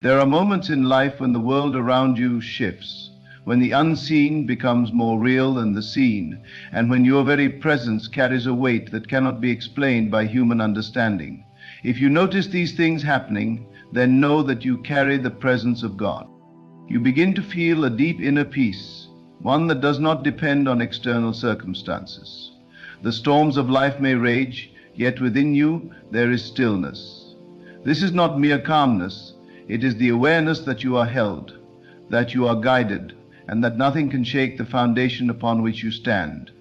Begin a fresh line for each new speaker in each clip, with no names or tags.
There are moments in life when the world around you shifts, when the unseen becomes more real than the seen, and when your very presence carries a weight that cannot be explained by human understanding. If you notice these things happening, then know that you carry the presence of God. You begin to feel a deep inner peace, one that does not depend on external circumstances. The storms of life may rage, yet within you there is stillness. This is not mere calmness. It is the awareness that you are held, that you are guided, and that nothing can shake the foundation upon which you stand.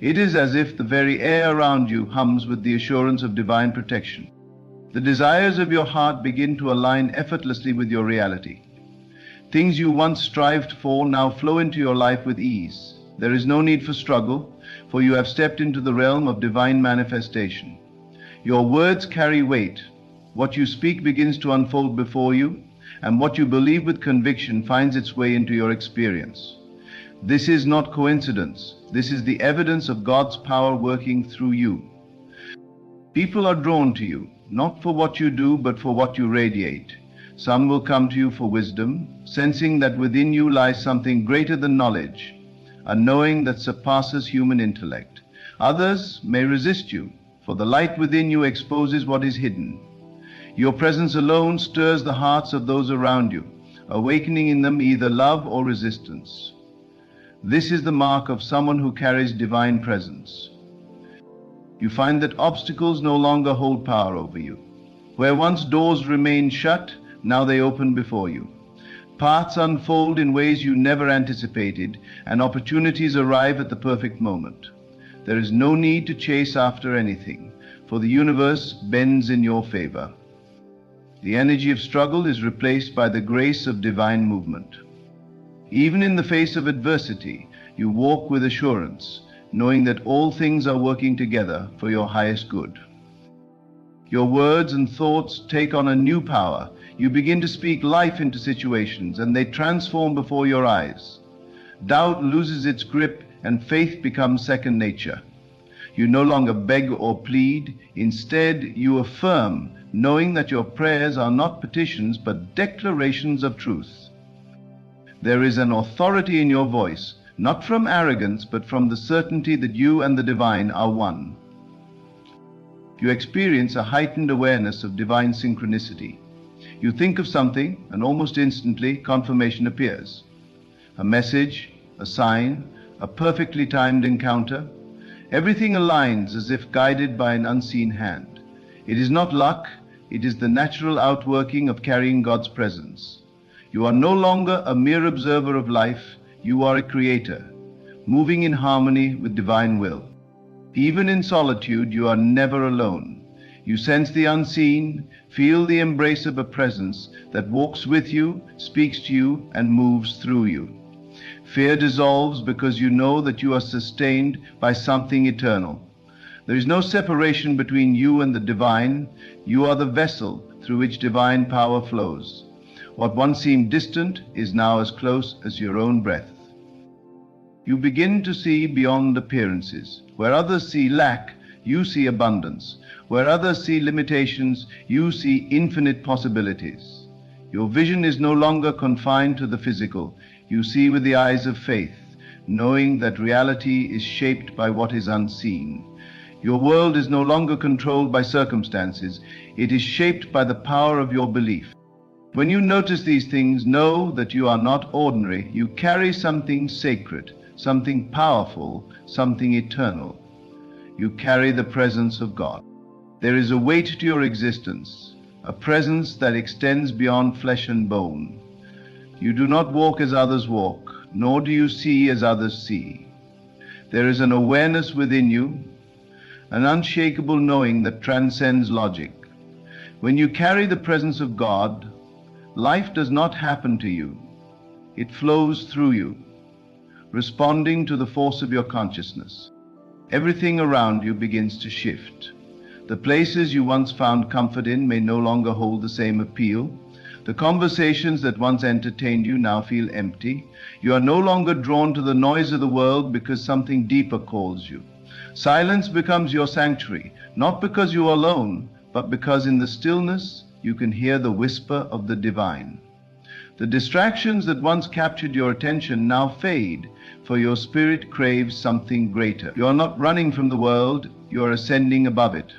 It is as if the very air around you hums with the assurance of divine protection. The desires of your heart begin to align effortlessly with your reality. Things you once strived for now flow into your life with ease. There is no need for struggle, for you have stepped into the realm of divine manifestation. Your words carry weight. What you speak begins to unfold before you, and what you believe with conviction finds its way into your experience. This is not coincidence. This is the evidence of God's power working through you. People are drawn to you, not for what you do, but for what you radiate. Some will come to you for wisdom, sensing that within you lies something greater than knowledge, a knowing that surpasses human intellect. Others may resist you, for the light within you exposes what is hidden. Your presence alone stirs the hearts of those around you, awakening in them either love or resistance. This is the mark of someone who carries divine presence. You find that obstacles no longer hold power over you. Where once doors remained shut, now they open before you. Paths unfold in ways you never anticipated, and opportunities arrive at the perfect moment. There is no need to chase after anything, for the universe bends in your favor. The energy of struggle is replaced by the grace of divine movement. Even in the face of adversity, you walk with assurance, knowing that all things are working together for your highest good. Your words and thoughts take on a new power. You begin to speak life into situations, and they transform before your eyes. Doubt loses its grip, and faith becomes second nature. You no longer beg or plead. Instead, you affirm, knowing that your prayers are not petitions but declarations of truth. There is an authority in your voice, not from arrogance but from the certainty that you and the divine are one. You experience a heightened awareness of divine synchronicity. You think of something, and almost instantly confirmation appears. A message, a sign, a perfectly timed encounter. Everything aligns as if guided by an unseen hand. It is not luck, it is the natural outworking of carrying God's presence. You are no longer a mere observer of life, you are a creator, moving in harmony with divine will. Even in solitude, you are never alone. You sense the unseen, feel the embrace of a presence that walks with you, speaks to you, and moves through you. Fear dissolves because you know that you are sustained by something eternal. There is no separation between you and the divine. You are the vessel through which divine power flows. What once seemed distant is now as close as your own breath. You begin to see beyond appearances. Where others see lack, you see abundance. Where others see limitations, you see infinite possibilities. Your vision is no longer confined to the physical. You see with the eyes of faith, knowing that reality is shaped by what is unseen. Your world is no longer controlled by circumstances. It is shaped by the power of your belief. When you notice these things, know that you are not ordinary. You carry something sacred, something powerful, something eternal. You carry the presence of God. There is a weight to your existence, a presence that extends beyond flesh and bone. You do not walk as others walk, nor do you see as others see. There is an awareness within you, an unshakable knowing that transcends logic. When you carry the presence of God, life does not happen to you. It flows through you, responding to the force of your consciousness. Everything around you begins to shift. The places you once found comfort in may no longer hold the same appeal. The conversations that once entertained you now feel empty. You are no longer drawn to the noise of the world because something deeper calls you. Silence becomes your sanctuary, not because you are alone, but because in the stillness you can hear the whisper of the divine. The distractions that once captured your attention now fade, for your spirit craves something greater. You are not running from the world, you are ascending above it.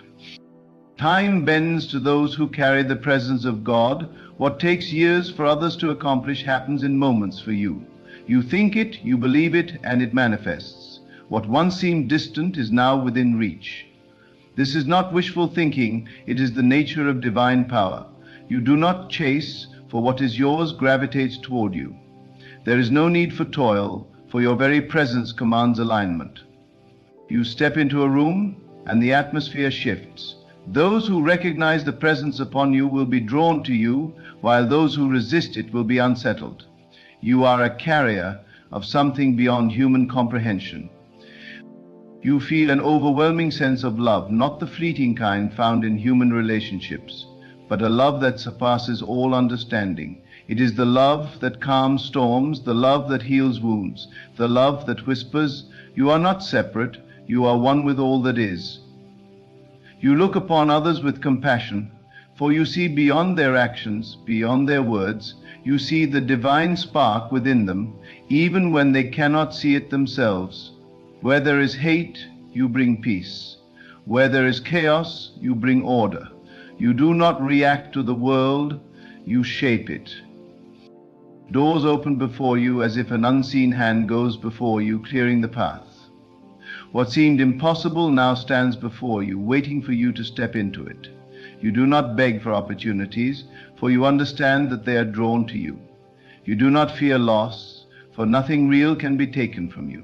Time bends to those who carry the presence of God. What takes years for others to accomplish happens in moments for you. You think it, you believe it, and it manifests. What once seemed distant is now within reach. This is not wishful thinking, it is the nature of divine power. You do not chase, for what is yours gravitates toward you. There is no need for toil, for your very presence commands alignment. You step into a room, and the atmosphere shifts. Those who recognize the presence upon you will be drawn to you, while those who resist it will be unsettled. You are a carrier of something beyond human comprehension. You feel an overwhelming sense of love, not the fleeting kind found in human relationships, but a love that surpasses all understanding. It is the love that calms storms, the love that heals wounds, the love that whispers, "You are not separate, you are one with all that is." You look upon others with compassion, for you see beyond their actions, beyond their words. You see the divine spark within them, even when they cannot see it themselves. Where there is hate, you bring peace. Where there is chaos, you bring order. You do not react to the world, you shape it. Doors open before you as if an unseen hand goes before you, clearing the path. What seemed impossible now stands before you, waiting for you to step into it. You do not beg for opportunities, for you understand that they are drawn to you. You do not fear loss, for nothing real can be taken from you.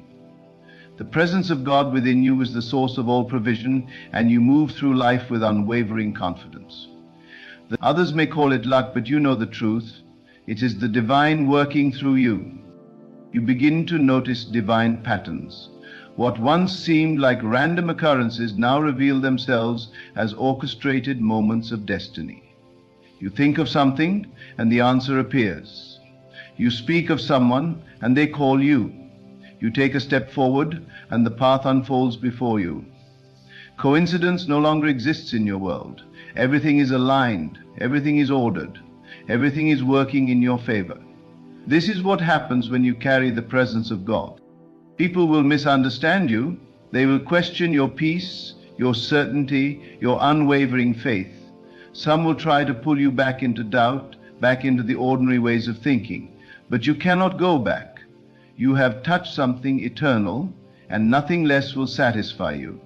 The presence of God within you is the source of all provision, and you move through life with unwavering confidence. The others may call it luck, but you know the truth. It is the divine working through you. You begin to notice divine patterns. What once seemed like random occurrences now reveal themselves as orchestrated moments of destiny. You think of something, and the answer appears. You speak of someone, and they call you. You take a step forward, and the path unfolds before you. Coincidence no longer exists in your world. Everything is aligned, everything is ordered, everything is working in your favor. This is what happens when you carry the presence of God. People will misunderstand you. They will question your peace, your certainty, your unwavering faith. Some will try to pull you back into doubt, back into the ordinary ways of thinking. But you cannot go back. You have touched something eternal, and nothing less will satisfy you.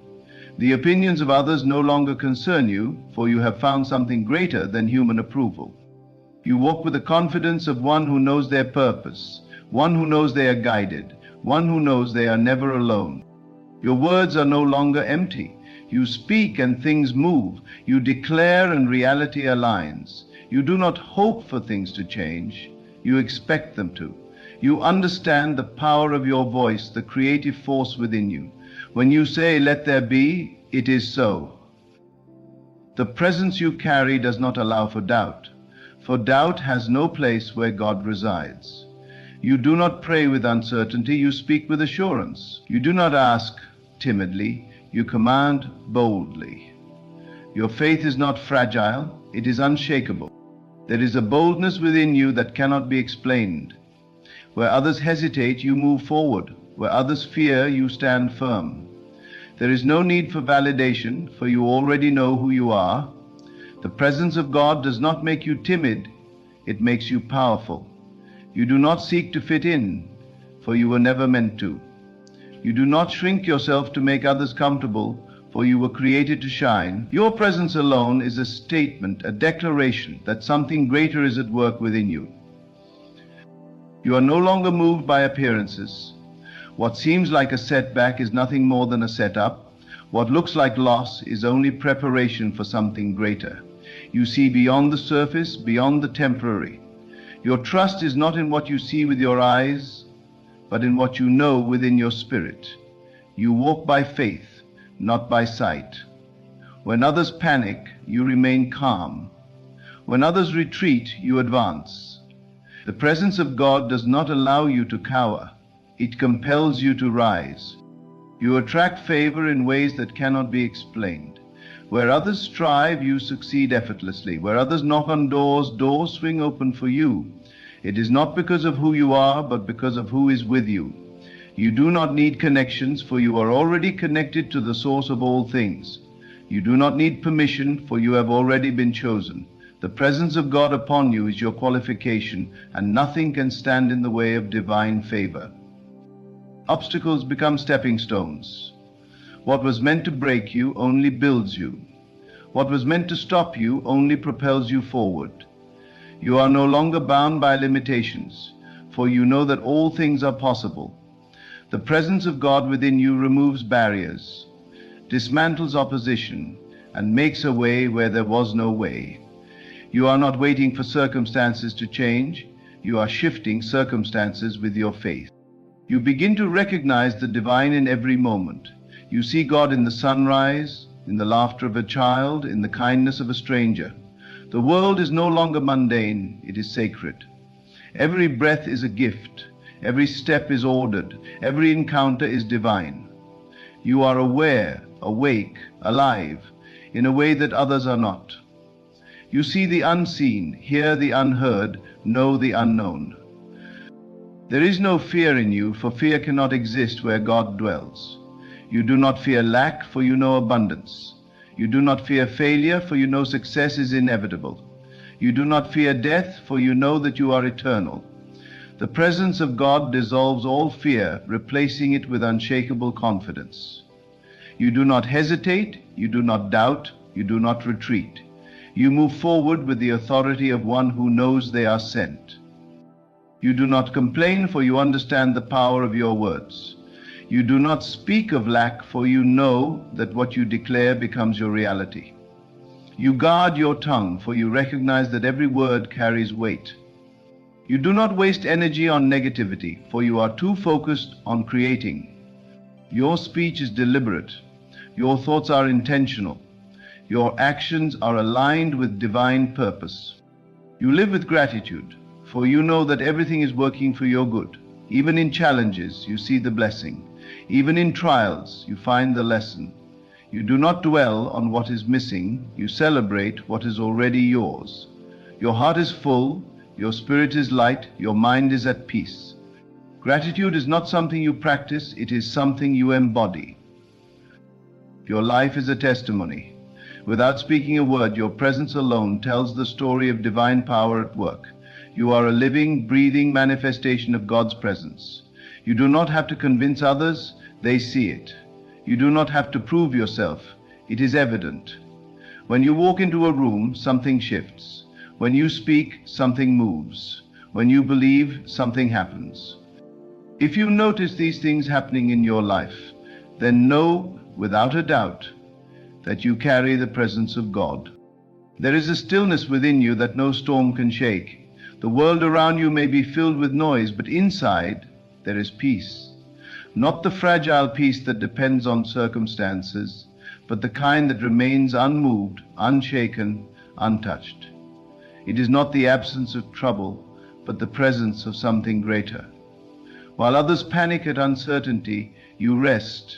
The opinions of others no longer concern you, for you have found something greater than human approval. You walk with the confidence of one who knows their purpose, one who knows they are guided, one who knows they are never alone. Your words are no longer empty. You speak and things move. You declare and reality aligns. You do not hope for things to change. You expect them to. You understand the power of your voice, the creative force within you. When you say, "Let there be," it is so. The presence you carry does not allow for doubt, for doubt has no place where God resides. You do not pray with uncertainty, you speak with assurance. You do not ask timidly, you command boldly. Your faith is not fragile, it is unshakable. There is a boldness within you that cannot be explained. Where others hesitate, you move forward. Where others fear, you stand firm. There is no need for validation, for you already know who you are. The presence of God does not make you timid, it makes you powerful. You do not seek to fit in, for you were never meant to. You do not shrink yourself to make others comfortable, for you were created to shine. Your presence alone is a statement, a declaration that something greater is at work within you. You are no longer moved by appearances. What seems like a setback is nothing more than a setup. What looks like loss is only preparation for something greater. You see beyond the surface, beyond the temporary. Your trust is not in what you see with your eyes, but in what you know within your spirit. You walk by faith, not by sight. When others panic, you remain calm. When others retreat, you advance. The presence of God does not allow you to cower. It compels you to rise. You attract favor in ways that cannot be explained. Where others strive, you succeed effortlessly. Where others knock on doors, doors swing open for you. It is not because of who you are, but because of who is with you. You do not need connections, for you are already connected to the source of all things. You do not need permission, for you have already been chosen. The presence of God upon you is your qualification, and nothing can stand in the way of divine favor. Obstacles become stepping stones. What was meant to break you only builds you. What was meant to stop you only propels you forward. You are no longer bound by limitations, for you know that all things are possible. The presence of God within you removes barriers, dismantles opposition, and makes a way where there was no way. You are not waiting for circumstances to change. You are shifting circumstances with your faith. You begin to recognize the divine in every moment. You see God in the sunrise, in the laughter of a child, in the kindness of a stranger. The world is no longer mundane, it is sacred. Every breath is a gift. Every step is ordered. Every encounter is divine. You are aware, awake, alive, in a way that others are not. You see the unseen, hear the unheard, know the unknown. There is no fear in you, for fear cannot exist where God dwells. You do not fear lack, for you know abundance. You do not fear failure, for you know success is inevitable. You do not fear death, for you know that you are eternal. The presence of God dissolves all fear, replacing it with unshakable confidence. You do not hesitate, you do not doubt, you do not retreat. You move forward with the authority of one who knows they are sent. You do not complain, for you understand the power of your words. You do not speak of lack, for you know that what you declare becomes your reality. You guard your tongue, for you recognize that every word carries weight. You do not waste energy on negativity, for you are too focused on creating. Your speech is deliberate. Your thoughts are intentional. Your actions are aligned with divine purpose. You live with gratitude, for you know that everything is working for your good. Even in challenges, you see the blessing. Even in trials, you find the lesson. You do not dwell on what is missing. You celebrate what is already yours. Your heart is full. Your spirit is light. Your mind is at peace. Gratitude is not something you practice. It is something you embody. Your life is a testimony. Without speaking a word, your presence alone tells the story of divine power at work. You are a living, breathing manifestation of God's presence. You do not have to convince others, they see it. You do not have to prove yourself, it is evident. When you walk into a room, something shifts. When you speak, something moves. When you believe, something happens. If you notice these things happening in your life, then know without a doubt that you carry the presence of God. There is a stillness within you that no storm can shake. The world around you may be filled with noise, but inside there is peace. Not the fragile peace that depends on circumstances, but the kind that remains unmoved, unshaken, untouched. It is not the absence of trouble, but the presence of something greater. While others panic at uncertainty, you rest,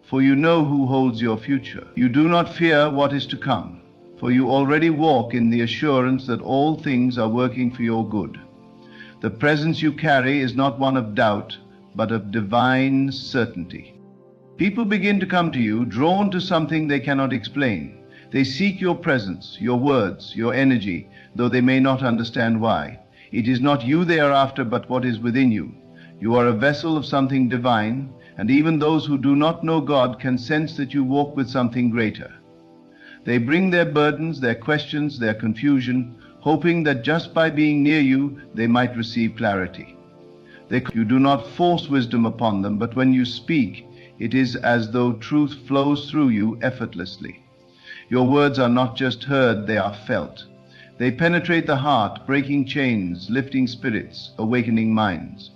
for you know who holds your future. You do not fear what is to come, for you already walk in the assurance that all things are working for your good. The presence you carry is not one of doubt, but of divine certainty. People begin to come to you, drawn to something they cannot explain. They seek your presence, your words, your energy, though they may not understand why. It is not you they are after, but what is within you. You are a vessel of something divine, and even those who do not know God can sense that you walk with something greater. They bring their burdens, their questions, their confusion, hoping that just by being near you, they might receive clarity. You do not force wisdom upon them, but when you speak, it is as though truth flows through you effortlessly. Your words are not just heard, they are felt. They penetrate the heart, breaking chains, lifting spirits, awakening minds.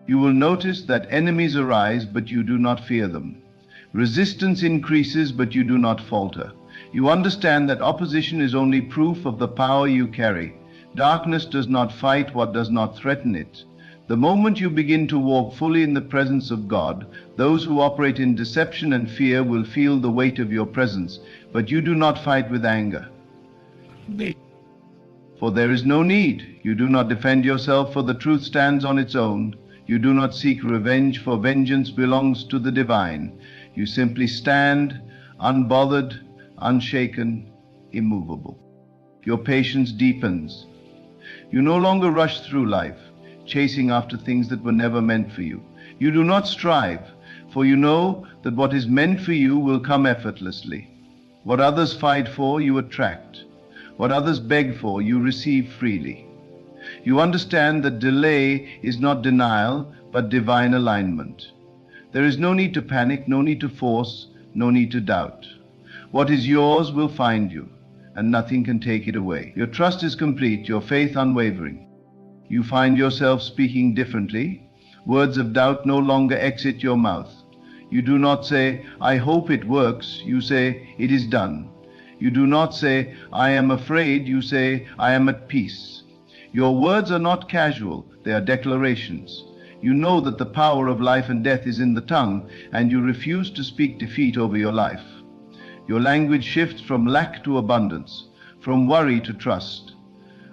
You will notice that enemies arise, but you do not fear them. Resistance increases, but you do not falter. You understand that opposition is only proof of the power you carry. Darkness does not fight what does not threaten it. The moment you begin to walk fully in the presence of God, those who operate in deception and fear will feel the weight of your presence, but you do not fight with anger. For there is no need. You do not defend yourself, for the truth stands on its own. You do not seek revenge, for vengeance belongs to the divine. You simply stand, unbothered, unshaken, immovable. Your patience deepens. You no longer rush through life, chasing after things that were never meant for you. You do not strive, for you know that what is meant for you will come effortlessly. What others fight for, you attract. What others beg for, you receive freely. You understand that delay is not denial, but divine alignment. There is no need to panic, no need to force, no need to doubt. What is yours will find you, and nothing can take it away. Your trust is complete, your faith unwavering. You find yourself speaking differently. Words of doubt no longer exit your mouth. You do not say, "I hope it works." You say, "It is done." You do not say, "I am afraid." You say, "I am at peace." Your words are not casual, they are declarations. You know that the power of life and death is in the tongue, and you refuse to speak defeat over your life. Your language shifts from lack to abundance, from worry to trust,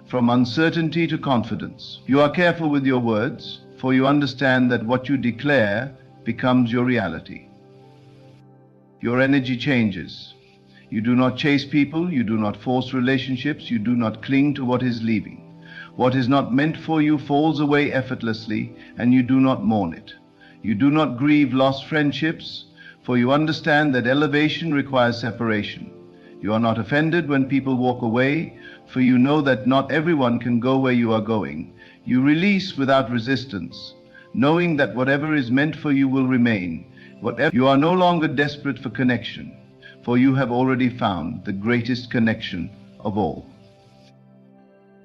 from uncertainty to confidence. You are careful with your words, for you understand that what you declare becomes your reality. Your energy changes. You do not chase people, you do not force relationships, you do not cling to what is leaving. What is not meant for you falls away effortlessly, and you do not mourn it. You do not grieve lost friendships, for you understand that elevation requires separation. You are not offended when people walk away, for you know that not everyone can go where you are going. You release without resistance, knowing that whatever is meant for you will remain. You are no longer desperate for connection, for you have already found the greatest connection of all.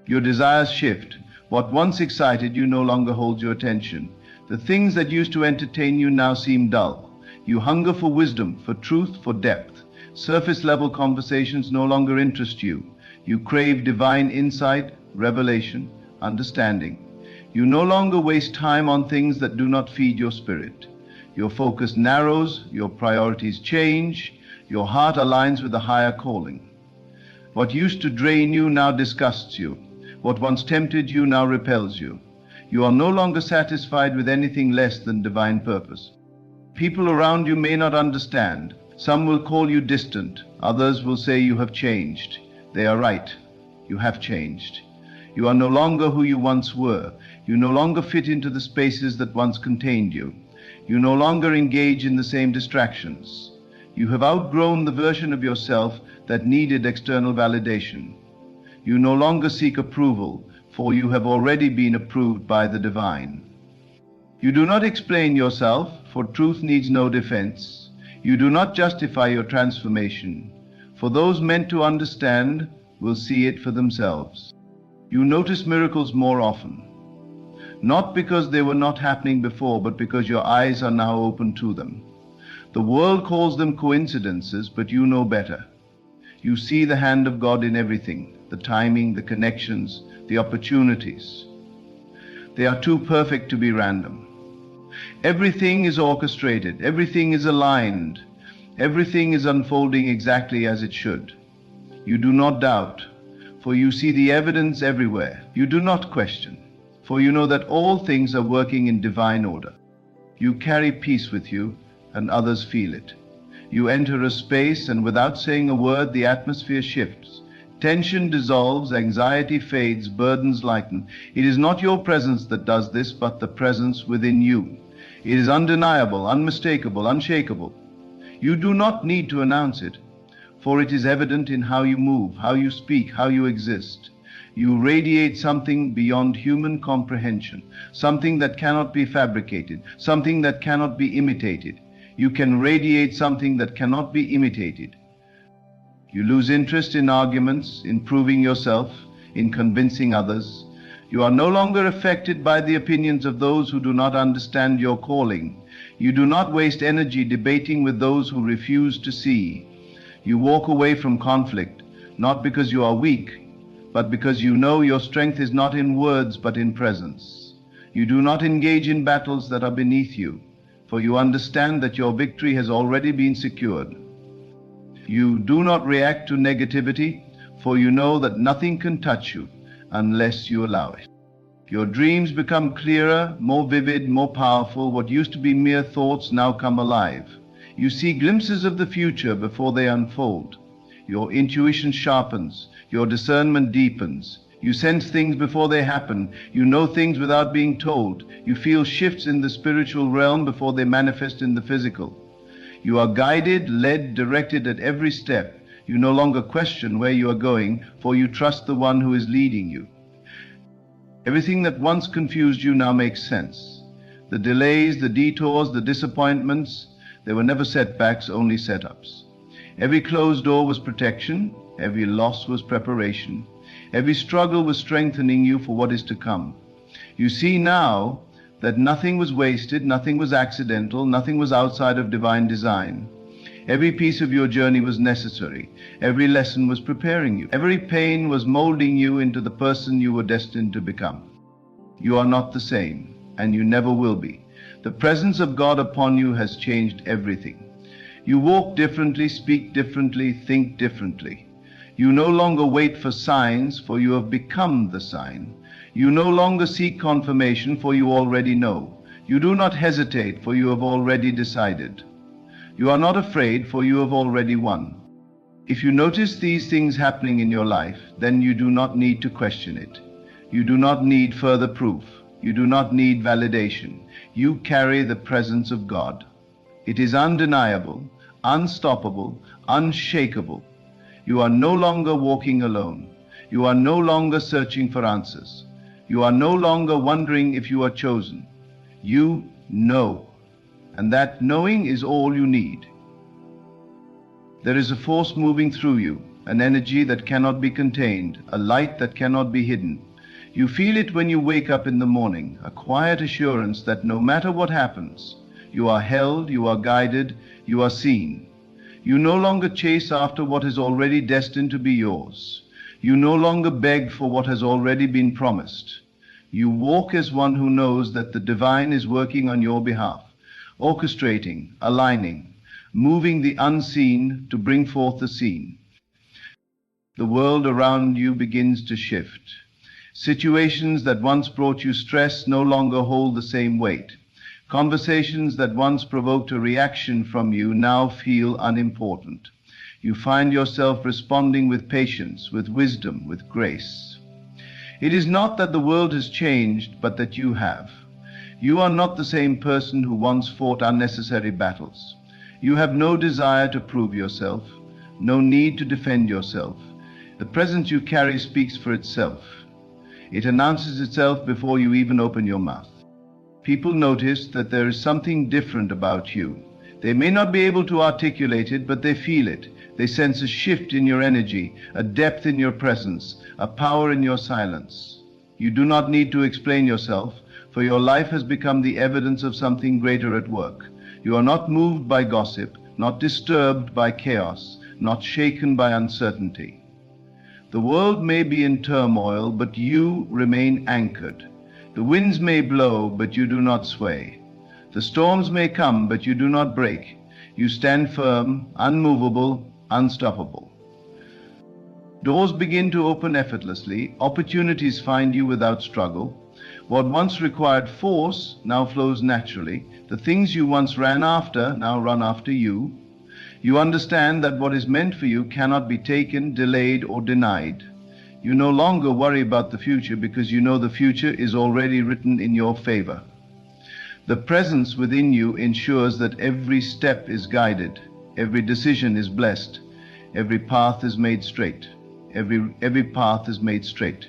Your desires shift. What once excited you no longer holds your attention. The things that used to entertain you now seem dull. You hunger for wisdom, for truth, for depth. Surface-level conversations no longer interest you. You crave divine insight, revelation, understanding. You no longer waste time on things that do not feed your spirit. Your focus narrows, your priorities change, your heart aligns with a higher calling. What used to drain you now disgusts you. What once tempted you now repels you. You are no longer satisfied with anything less than divine purpose. People around you may not understand. Some will call you distant. Others will say you have changed. They are right. You have changed. You are no longer who you once were. You no longer fit into the spaces that once contained you. You no longer engage in the same distractions. You have outgrown the version of yourself that needed external validation. You no longer seek approval, for you have already been approved by the divine. You do not explain yourself, for truth needs no defense. You do not justify your transformation, for those meant to understand will see it for themselves. You notice miracles more often, not because they were not happening before, but because your eyes are now open to them. The world calls them coincidences, but you know better. You see the hand of God in everything, the timing, the connections, the opportunities. They are too perfect to be random. Everything is orchestrated, everything is aligned, everything is unfolding exactly as it should. You do not doubt, for you see the evidence everywhere. You do not question, for you know that all things are working in divine order. You carry peace with you, and others feel it. You enter a space, and without saying a word, the atmosphere shifts. Tension dissolves, anxiety fades, burdens lighten. It is not your presence that does this, but the presence within you. It is undeniable, unmistakable, unshakable. You do not need to announce it, for it is evident in how you move, how you speak, how you exist. You radiate something beyond human comprehension, something that cannot be fabricated, something that cannot be imitated. You can radiate something that cannot be imitated. You lose interest in arguments, in proving yourself, in convincing others. You are no longer affected by the opinions of those who do not understand your calling. You do not waste energy debating with those who refuse to see. You walk away from conflict, not because you are weak, but because you know your strength is not in words but in presence. You do not engage in battles that are beneath you, for you understand that your victory has already been secured. You do not react to negativity, for you know that nothing can touch you, unless you allow it. Your dreams become clearer, more vivid, more powerful. What used to be mere thoughts now come alive. You see glimpses of the future before they unfold. Your intuition sharpens. Your discernment deepens. You sense things before they happen. You know things without being told. You feel shifts in the spiritual realm before they manifest in the physical. You are guided, led, directed at every step. You no longer question where you are going, for you trust the one who is leading you. Everything that once confused you now makes sense. The delays, the detours, the disappointments, they were never setbacks, only setups. Every closed door was protection. Every loss was preparation. Every struggle was strengthening you for what is to come. You see now that nothing was wasted, nothing was accidental, nothing was outside of divine design. Every piece of your journey was necessary. Every lesson was preparing you. Every pain was molding you into the person you were destined to become. You are not the same, and you never will be. The presence of God upon you has changed everything. You walk differently, speak differently, think differently. You no longer wait for signs, for you have become the sign. You no longer seek confirmation, for you already know. You do not hesitate, for you have already decided. You are not afraid, for you have already won. If you notice these things happening in your life, then you do not need to question it. You do not need further proof. You do not need validation. You carry the presence of God. It is undeniable, unstoppable, unshakable. You are no longer walking alone. You are no longer searching for answers. You are no longer wondering if you are chosen. You know. And that knowing is all you need. There is a force moving through you, an energy that cannot be contained, a light that cannot be hidden. You feel it when you wake up in the morning, a quiet assurance that no matter what happens, you are held, you are guided, you are seen. You no longer chase after what is already destined to be yours. You no longer beg for what has already been promised. You walk as one who knows that the divine is working on your behalf, orchestrating, aligning, moving the unseen to bring forth the seen. The world around you begins to shift. Situations that once brought you stress no longer hold the same weight. Conversations that once provoked a reaction from you now feel unimportant. You find yourself responding with patience, with wisdom, with grace. It is not that the world has changed, but that you have. You are not the same person who once fought unnecessary battles. You have no desire to prove yourself, no need to defend yourself. The presence you carry speaks for itself. It announces itself before you even open your mouth. People notice that there is something different about you. They may not be able to articulate it, but they feel it. They sense a shift in your energy, a depth in your presence, a power in your silence. You do not need to explain yourself, for your life has become the evidence of something greater at work. You are not moved by gossip, not disturbed by chaos, not shaken by uncertainty. The world may be in turmoil, but you remain anchored. The winds may blow, but you do not sway. The storms may come, but you do not break. You stand firm, unmovable, unstoppable. Doors begin to open effortlessly. Opportunities find you without struggle. What once required force now flows naturally. The things you once ran after now run after you. You understand that what is meant for you cannot be taken, delayed, or denied. You no longer worry about the future because you know the future is already written in your favor. The presence within you ensures that every step is guided, every decision is blessed, every path is made straight. Every path is made straight.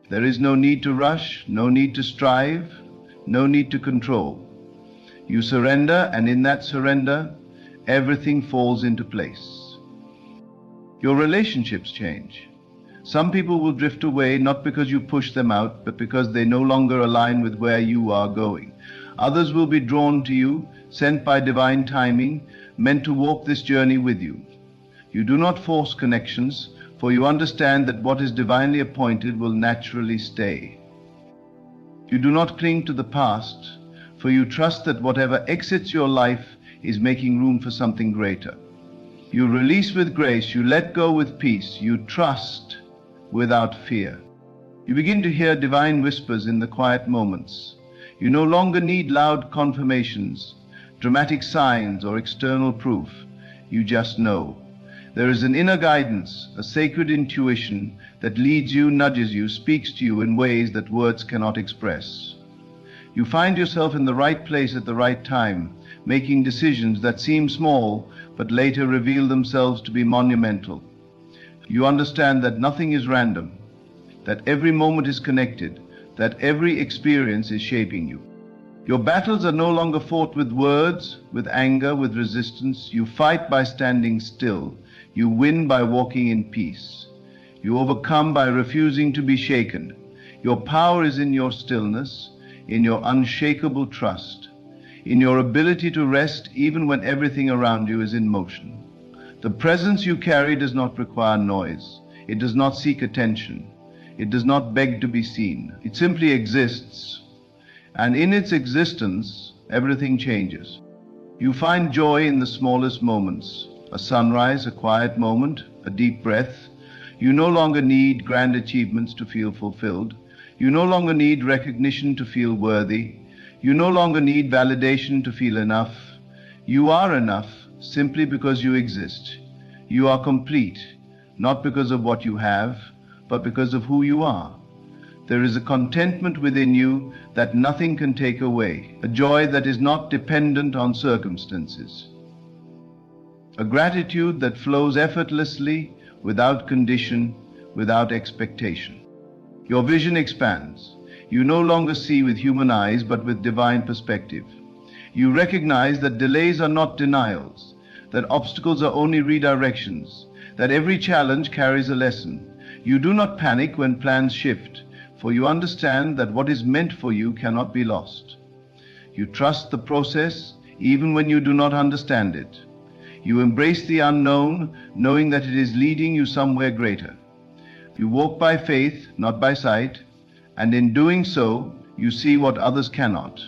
There is no need to rush, no need to strive, no need to control. You surrender, and in that surrender, everything falls into place. Your relationships change. Some people will drift away not because you push them out, but because they no longer align with where you are going. Others will be drawn to you, sent by divine timing, meant to walk this journey with you. You do not force connections, for you understand that what is divinely appointed will naturally stay. You do not cling to the past, for you trust that whatever exits your life is making room for something greater. You release with grace, you let go with peace, you trust without fear. You begin to hear divine whispers in the quiet moments. You no longer need loud confirmations, dramatic signs, or external proof. You just know. There is an inner guidance, a sacred intuition that leads you, nudges you, speaks to you in ways that words cannot express. You find yourself in the right place at the right time, making decisions that seem small but later reveal themselves to be monumental. You understand that nothing is random, that every moment is connected, that every experience is shaping you. Your battles are no longer fought with words, with anger, with resistance. You fight by standing still. You win by walking in peace. You overcome by refusing to be shaken. Your power is in your stillness, in your unshakable trust, in your ability to rest even when everything around you is in motion. The presence you carry does not require noise. It does not seek attention. It does not beg to be seen. It simply exists. And in its existence, everything changes. You find joy in the smallest moments. A sunrise, a quiet moment, a deep breath. You no longer need grand achievements to feel fulfilled. You no longer need recognition to feel worthy. You no longer need validation to feel enough. You are enough simply because you exist. You are complete, not because of what you have, but because of who you are. There is a contentment within you that nothing can take away, a joy that is not dependent on circumstances, a gratitude that flows effortlessly, without condition, without expectation. Your vision expands. You no longer see with human eyes, but with divine perspective. You recognize that delays are not denials, that obstacles are only redirections, that every challenge carries a lesson. You do not panic when plans shift, for you understand that what is meant for you cannot be lost. You trust the process even when you do not understand it. You embrace the unknown, knowing that it is leading you somewhere greater. You walk by faith, not by sight, and in doing so, you see what others cannot.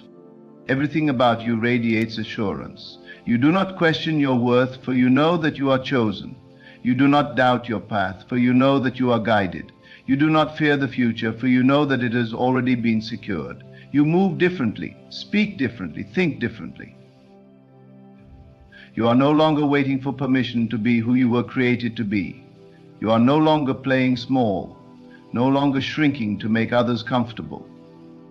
Everything about you radiates assurance. You do not question your worth, for you know that you are chosen. You do not doubt your path, for you know that you are guided. You do not fear the future, for you know that it has already been secured. You move differently, speak differently, think differently. You are no longer waiting for permission to be who you were created to be. You are no longer playing small, no longer shrinking to make others comfortable.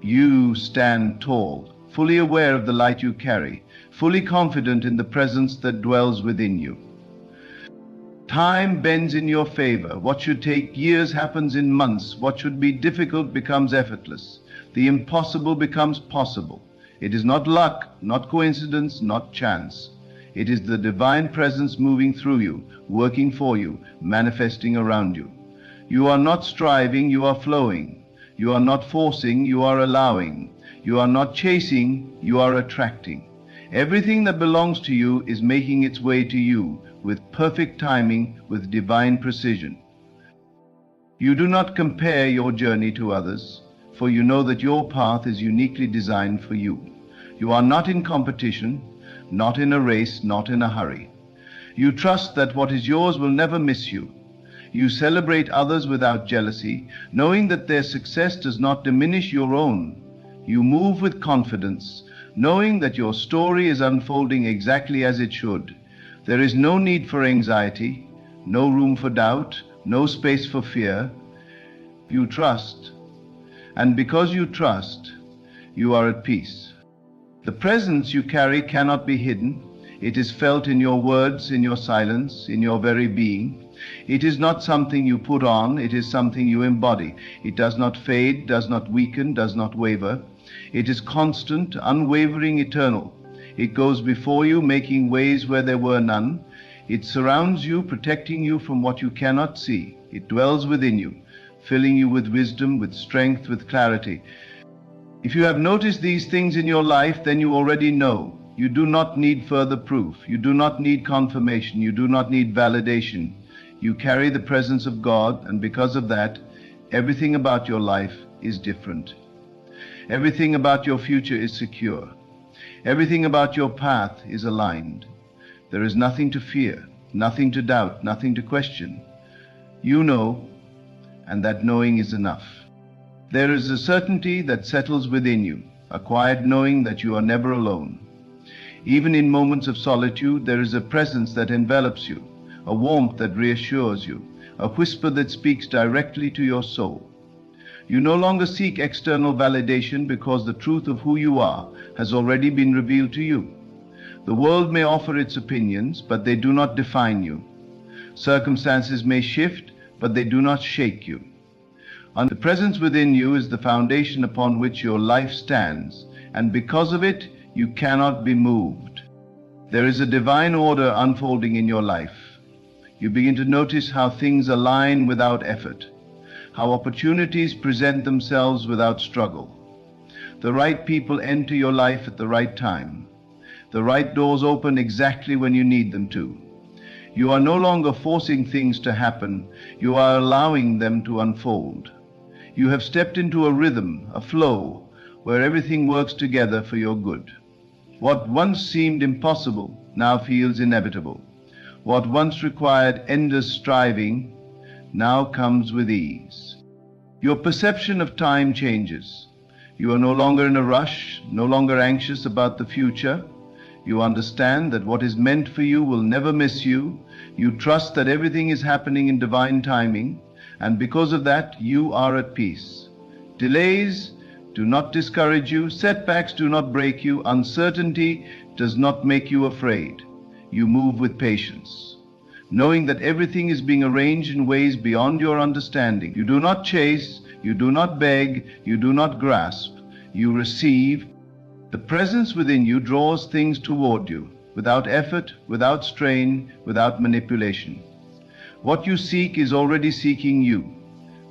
You stand tall, fully aware of the light you carry, fully confident in the presence that dwells within you. Time bends in your favor. What should take years happens in months. What should be difficult becomes effortless. The impossible becomes possible. It is not luck, not coincidence, not chance. It is the divine presence moving through you, working for you, manifesting around you. You are not striving, you are flowing. You are not forcing, you are allowing. You are not chasing, you are attracting. Everything that belongs to you is making its way to you with perfect timing, with divine precision. You do not compare your journey to others, for you know that your path is uniquely designed for you. You are not in competition, not in a race, not in a hurry. You trust that what is yours will never miss you. You celebrate others without jealousy, knowing that their success does not diminish your own. You move with confidence, knowing that your story is unfolding exactly as it should. There is no need for anxiety, no room for doubt, no space for fear. You trust, and because you trust, you are at peace. The presence you carry cannot be hidden. It is felt in your words, in your silence, in your very being. It is not something you put on, it is something you embody. It does not fade, does not weaken, does not waver. It is constant, unwavering, eternal. It goes before you, making ways where there were none. It surrounds you, protecting you from what you cannot see. It dwells within you, filling you with wisdom, with strength, with clarity. If you have noticed these things in your life, then you already know. You do not need further proof. You do not need confirmation. You do not need validation. You carry the presence of God, and because of that, everything about your life is different. Everything about your future is secure. Everything about your path is aligned. There is nothing to fear, nothing to doubt, nothing to question. You know, and that knowing is enough. There is a certainty that settles within you, a quiet knowing that you are never alone. Even in moments of solitude, there is a presence that envelops you, a warmth that reassures you, a whisper that speaks directly to your soul. You no longer seek external validation because the truth of who you are has already been revealed to you. The world may offer its opinions, but they do not define you. Circumstances may shift, but they do not shake you. And the presence within you is the foundation upon which your life stands, and because of it, you cannot be moved. There is a divine order unfolding in your life. You begin to notice how things align without effort, how opportunities present themselves without struggle. The right people enter your life at the right time. The right doors open exactly when you need them to. You are no longer forcing things to happen, you are allowing them to unfold. You have stepped into a rhythm, a flow, where everything works together for your good. What once seemed impossible now feels inevitable. What once required endless striving now comes with ease. Your perception of time changes. You are no longer in a rush, no longer anxious about the future. You understand that what is meant for you will never miss you. You trust that everything is happening in divine timing, and because of that, you are at peace. Delays do not discourage you, setbacks do not break you, uncertainty does not make you afraid. You move with patience, knowing that everything is being arranged in ways beyond your understanding. You do not chase, you do not beg, you do not grasp, you receive. The presence within you draws things toward you, without effort, without strain, without manipulation. What you seek is already seeking you.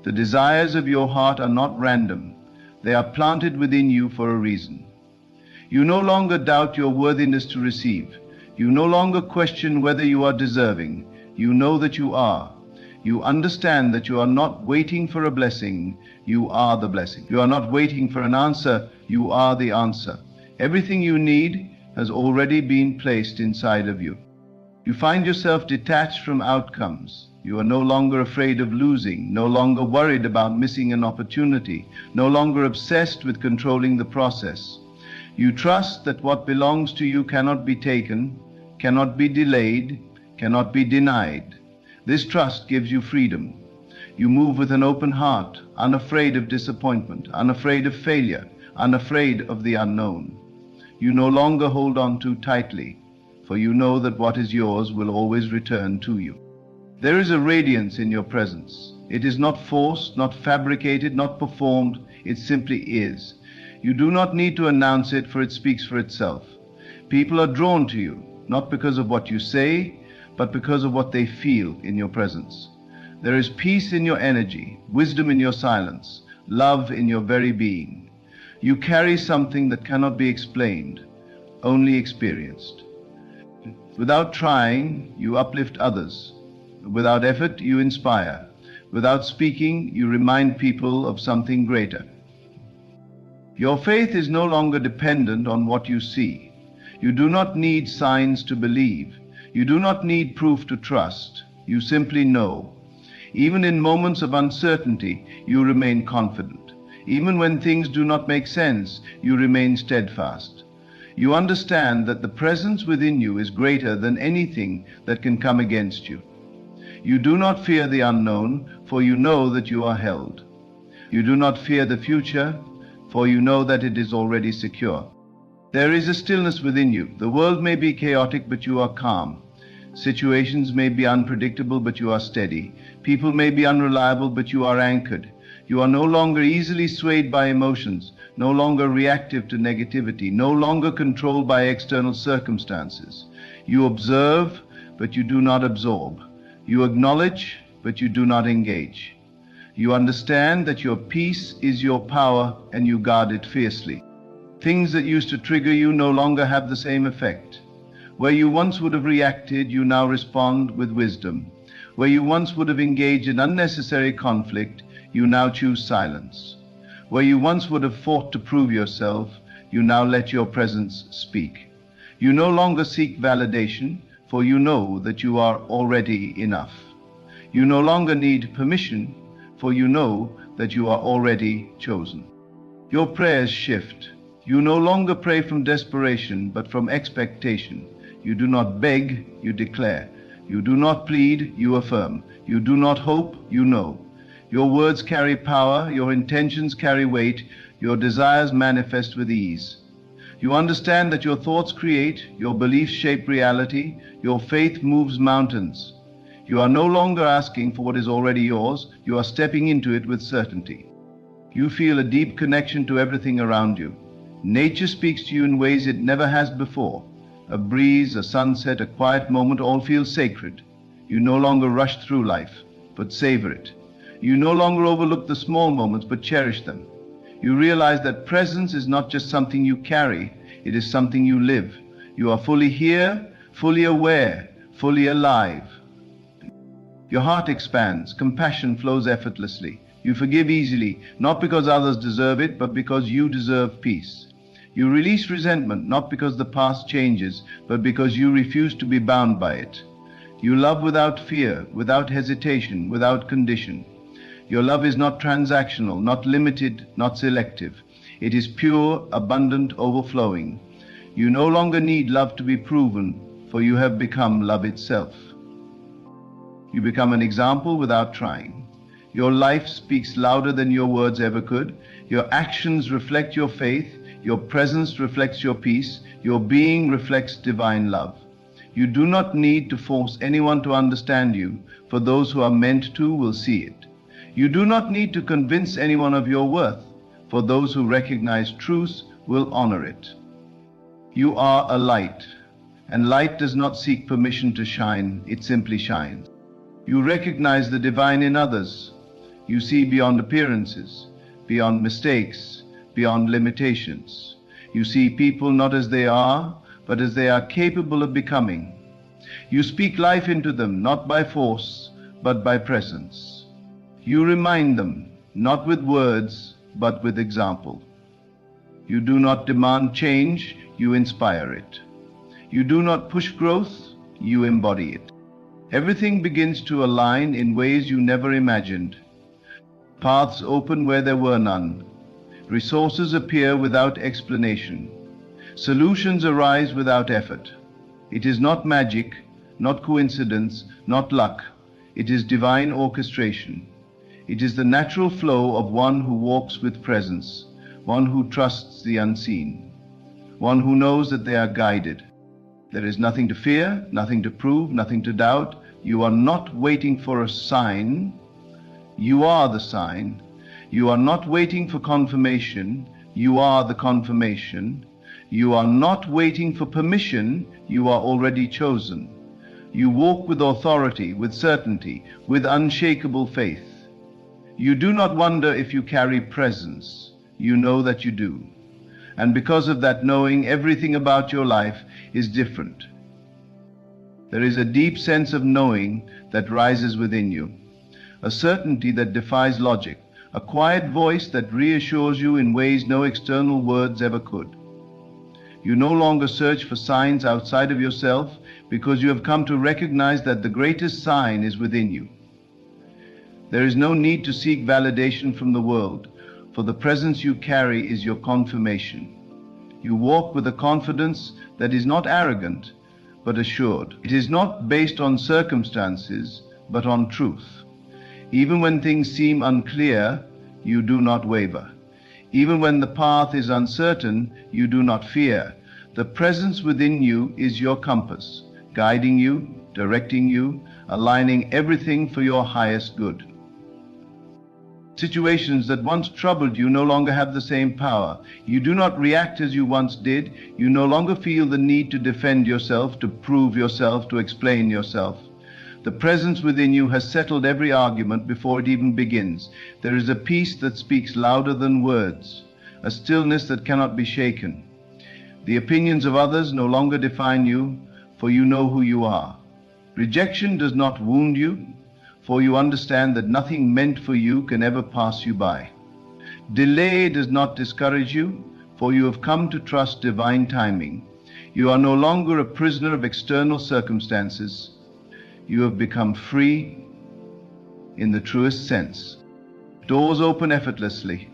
The desires of your heart are not random. They are planted within you for a reason. You no longer doubt your worthiness to receive. You no longer question whether you are deserving. You know that you are. You understand that you are not waiting for a blessing. You are the blessing. You are not waiting for an answer. You are the answer. Everything you need has already been placed inside of you. You find yourself detached from outcomes. You are no longer afraid of losing, no longer worried about missing an opportunity, no longer obsessed with controlling the process. You trust that what belongs to you cannot be taken, cannot be delayed, cannot be denied. This trust gives you freedom. You move with an open heart, unafraid of disappointment, unafraid of failure, unafraid of the unknown. You no longer hold on too tightly, for you know that what is yours will always return to you. There is a radiance in your presence. It is not forced, not fabricated, not performed. It simply is. You do not need to announce it, for it speaks for itself. People are drawn to you, not because of what you say, but because of what they feel in your presence. There is peace in your energy, wisdom in your silence, love in your very being. You carry something that cannot be explained, only experienced. Without trying, you uplift others. Without effort, you inspire. Without speaking, you remind people of something greater. Your faith is no longer dependent on what you see. You do not need signs to believe. You do not need proof to trust. You simply know. Even in moments of uncertainty, you remain confident. Even when things do not make sense, you remain steadfast. You understand that the presence within you is greater than anything that can come against you. You do not fear the unknown, for you know that you are held. You do not fear the future, for you know that it is already secure. There is a stillness within you. The world may be chaotic, but you are calm. Situations may be unpredictable, but you are steady. People may be unreliable, but you are anchored. You are no longer easily swayed by emotions, no longer reactive to negativity, no longer controlled by external circumstances. You observe, but you do not absorb. You acknowledge, but you do not engage. You understand that your peace is your power, and you guard it fiercely. Things that used to trigger you no longer have the same effect. Where you once would have reacted, you now respond with wisdom. Where you once would have engaged in unnecessary conflict, you now choose silence. Where you once would have fought to prove yourself, you now let your presence speak. You no longer seek validation, for you know that you are already enough. You no longer need permission, for you know that you are already chosen. Your prayers shift. You no longer pray from desperation, but from expectation. You do not beg, you declare. You do not plead, you affirm. You do not hope, you know. Your words carry power, your intentions carry weight, your desires manifest with ease. You understand that your thoughts create, your beliefs shape reality, your faith moves mountains. You are no longer asking for what is already yours, you are stepping into it with certainty. You feel a deep connection to everything around you. Nature speaks to you in ways it never has before. A breeze, a sunset, a quiet moment all feel sacred. You no longer rush through life, but savor it. You no longer overlook the small moments, but cherish them. You realize that presence is not just something you carry, it is something you live. You are fully here, fully aware, fully alive. Your heart expands, compassion flows effortlessly. You forgive easily, not because others deserve it, but because you deserve peace. You release resentment, not because the past changes, but because you refuse to be bound by it. You love without fear, without hesitation, without condition. Your love is not transactional, not limited, not selective. It is pure, abundant, overflowing. You no longer need love to be proven, for you have become love itself. You become an example without trying. Your life speaks louder than your words ever could. Your actions reflect your faith. Your presence reflects your peace. Your being reflects divine love. You do not need to force anyone to understand you, for those who are meant to will see it. You do not need to convince anyone of your worth, for those who recognize truth will honor it. You are a light, and light does not seek permission to shine, it simply shines. You recognize the divine in others. You see beyond appearances, beyond mistakes, beyond limitations. You see people not as they are, but as they are capable of becoming. You speak life into them, not by force, but by presence. You remind them, not with words, but with example. You do not demand change, you inspire it. You do not push growth, you embody it. Everything begins to align in ways you never imagined. Paths open where there were none. Resources appear without explanation. Solutions arise without effort. It is not magic, not coincidence, not luck. It is divine orchestration. It is the natural flow of one who walks with presence, one who trusts the unseen, one who knows that they are guided. There is nothing to fear, nothing to prove, nothing to doubt. You are not waiting for a sign. You are the sign. You are not waiting for confirmation. You are the confirmation. You are not waiting for permission. You are already chosen. You walk with authority, with certainty, with unshakable faith. You do not wonder if you carry presence. You know that you do. And because of that knowing, everything about your life is different. There is a deep sense of knowing that rises within you, a certainty that defies logic, a quiet voice that reassures you in ways no external words ever could. You no longer search for signs outside of yourself because you have come to recognize that the greatest sign is within you. There is no need to seek validation from the world, for the presence you carry is your confirmation. You walk with a confidence that is not arrogant, but assured. It is not based on circumstances, but on truth. Even when things seem unclear, you do not waver. Even when the path is uncertain, you do not fear. The presence within you is your compass, guiding you, directing you, aligning everything for your highest good. Situations that once troubled you no longer have the same power. You do not react as you once did. You no longer feel the need to defend yourself, to prove yourself, to explain yourself. The presence within you has settled every argument before it even begins. There is a peace that speaks louder than words, a stillness that cannot be shaken. The opinions of others no longer define you, for you know who you are. Rejection does not wound you, for you understand that nothing meant for you can ever pass you by. Delay does not discourage you, for you have come to trust divine timing. You are no longer a prisoner of external circumstances. You have become free in the truest sense. Doors open effortlessly.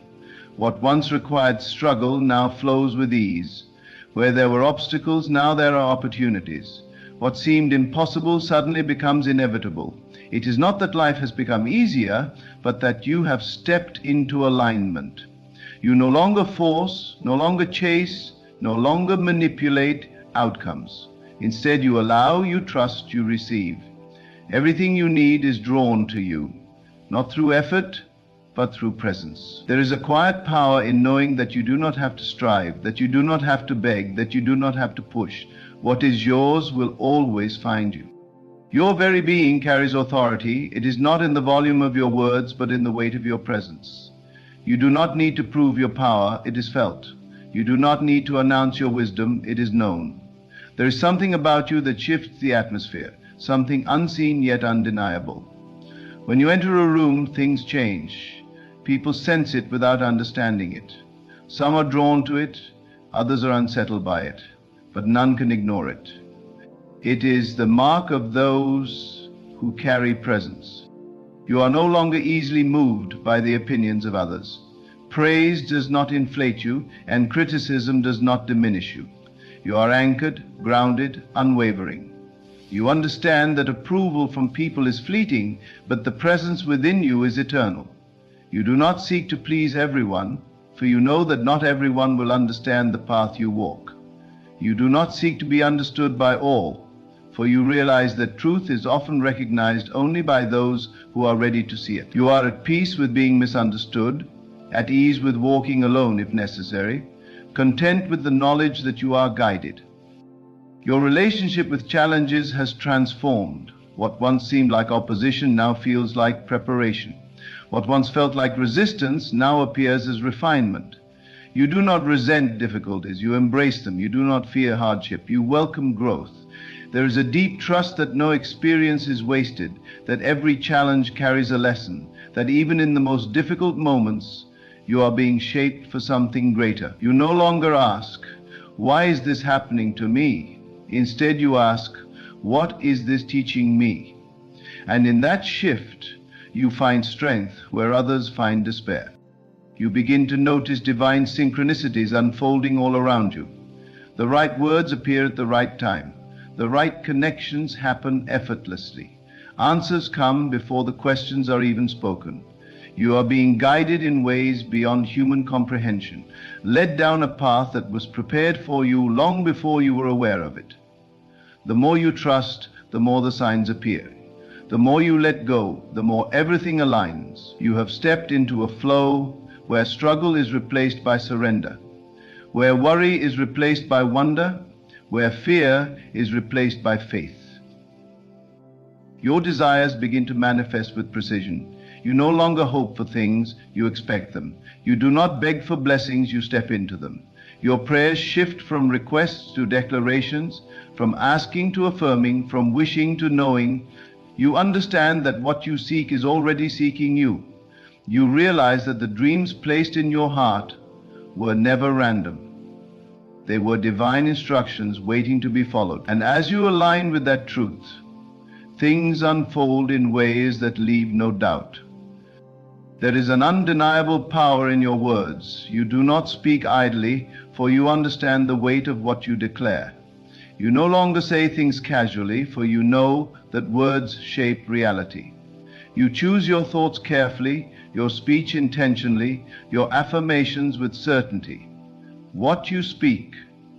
What once required struggle now flows with ease. Where there were obstacles, now there are opportunities. What seemed impossible suddenly becomes inevitable. It is not that life has become easier, but that you have stepped into alignment. You no longer force, no longer chase, no longer manipulate outcomes. Instead, you allow, you trust, you receive. Everything you need is drawn to you, not through effort, but through presence. There is a quiet power in knowing that you do not have to strive, that you do not have to beg, that you do not have to push. What is yours will always find you. Your very being carries authority. It is not in the volume of your words, but in the weight of your presence. You do not need to prove your power, it is felt. You do not need to announce your wisdom, it is known. There is something about you that shifts the atmosphere, something unseen yet undeniable. When you enter a room, things change. People sense it without understanding it. Some are drawn to it, others are unsettled by it, but none can ignore it. It is the mark of those who carry presence. You are no longer easily moved by the opinions of others. Praise does not inflate you, and criticism does not diminish you. You are anchored, grounded, unwavering. You understand that approval from people is fleeting, but the presence within you is eternal. You do not seek to please everyone, for you know that not everyone will understand the path you walk. You do not seek to be understood by all, for you realize that truth is often recognized only by those who are ready to see it. You are at peace with being misunderstood, at ease with walking alone if necessary, content with the knowledge that you are guided. Your relationship with challenges has transformed. What once seemed like opposition now feels like preparation. What once felt like resistance now appears as refinement. You do not resent difficulties, you embrace them. You do not fear hardship, you welcome growth. There is a deep trust that no experience is wasted, that every challenge carries a lesson, that even in the most difficult moments, you are being shaped for something greater. You no longer ask, "Why is this happening to me?" Instead, you ask, "What is this teaching me?" And in that shift, you find strength where others find despair. You begin to notice divine synchronicities unfolding all around you. The right words appear at the right time. The right connections happen effortlessly. Answers come before the questions are even spoken. You are being guided in ways beyond human comprehension, led down a path that was prepared for you long before you were aware of it. The more you trust, the more the signs appear. The more you let go, the more everything aligns. You have stepped into a flow where struggle is replaced by surrender, where worry is replaced by wonder, where fear is replaced by faith. Your desires begin to manifest with precision. You no longer hope for things, you expect them. You do not beg for blessings, you step into them. Your prayers shift from requests to declarations, from asking to affirming, from wishing to knowing. You understand that what you seek is already seeking you. You realize that the dreams placed in your heart were never random. They were divine instructions waiting to be followed. And as you align with that truth, things unfold in ways that leave no doubt. There is an undeniable power in your words. You do not speak idly, for you understand the weight of what you declare. You no longer say things casually, for you know that words shape reality. You choose your thoughts carefully, your speech intentionally, your affirmations with certainty. What you speak,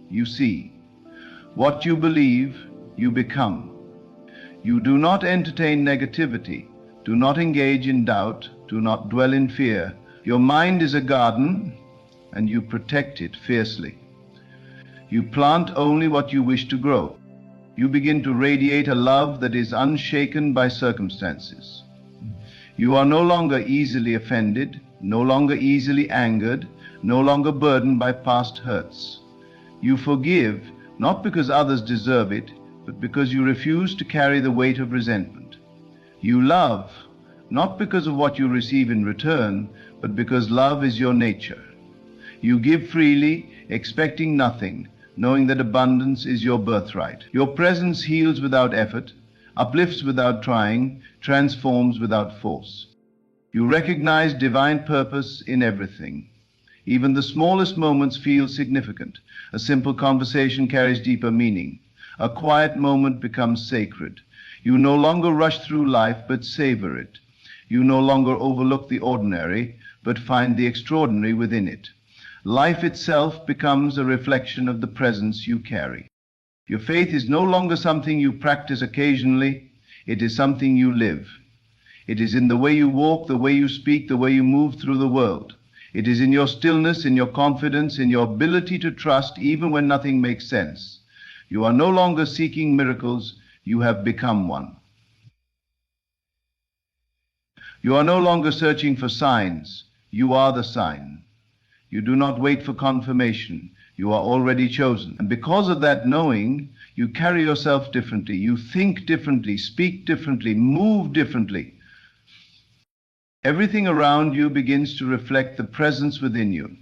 you see. What you believe, you become. You do not entertain negativity. Do not engage in doubt. Do not dwell in fear. Your mind is a garden, and you protect it fiercely. You plant only what you wish to grow. You begin to radiate a love that is unshaken by circumstances. You are no longer easily offended, no longer easily angered, no longer burdened by past hurts. You forgive, not because others deserve it, but because you refuse to carry the weight of resentment. You love, not because of what you receive in return, but because love is your nature. You give freely, expecting nothing, knowing that abundance is your birthright. Your presence heals without effort, uplifts without trying, transforms without force. You recognize divine purpose in everything. Even the smallest moments feel significant. A simple conversation carries deeper meaning. A quiet moment becomes sacred. You no longer rush through life, but savor it. You no longer overlook the ordinary, but find the extraordinary within it. Life itself becomes a reflection of the presence you carry. Your faith is no longer something you practice occasionally. It is something you live. It is in the way you walk, the way you speak, the way you move through the world. It is in your stillness, in your confidence, in your ability to trust even when nothing makes sense. You are no longer seeking miracles, you have become one. You are no longer searching for signs, you are the sign. You do not wait for confirmation, you are already chosen. And because of that knowing, you carry yourself differently, you think differently, speak differently, move differently. Everything around you begins to reflect the presence within you.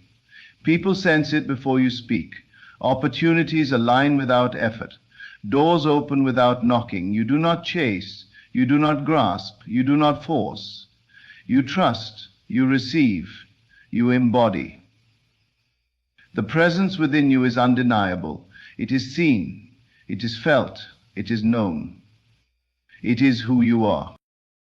People sense it before you speak. Opportunities align without effort. Doors open without knocking. You do not chase. You do not grasp. You do not force. You trust. You receive. You embody. The presence within you is undeniable. It is seen. It is felt. It is known. It is who you are.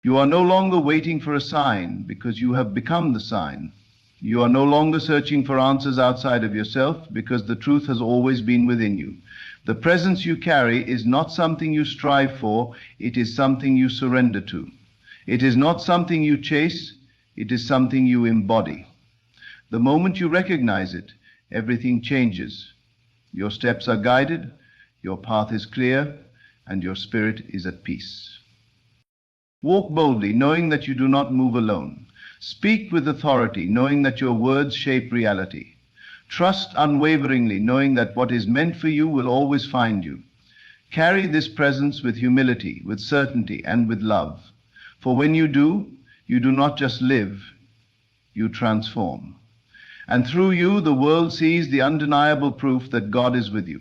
You are no longer waiting for a sign because you have become the sign. You are no longer searching for answers outside of yourself because the truth has always been within you. The presence you carry is not something you strive for, it is something you surrender to. It is not something you chase, it is something you embody. The moment you recognize it, everything changes. Your steps are guided, your path is clear, and your spirit is at peace. Walk boldly, knowing that you do not move alone. Speak with authority, knowing that your words shape reality. Trust unwaveringly, knowing that what is meant for you will always find you. Carry this presence with humility, with certainty, and with love. For when you do not just live, you transform. And through you, the world sees the undeniable proof that God is with you.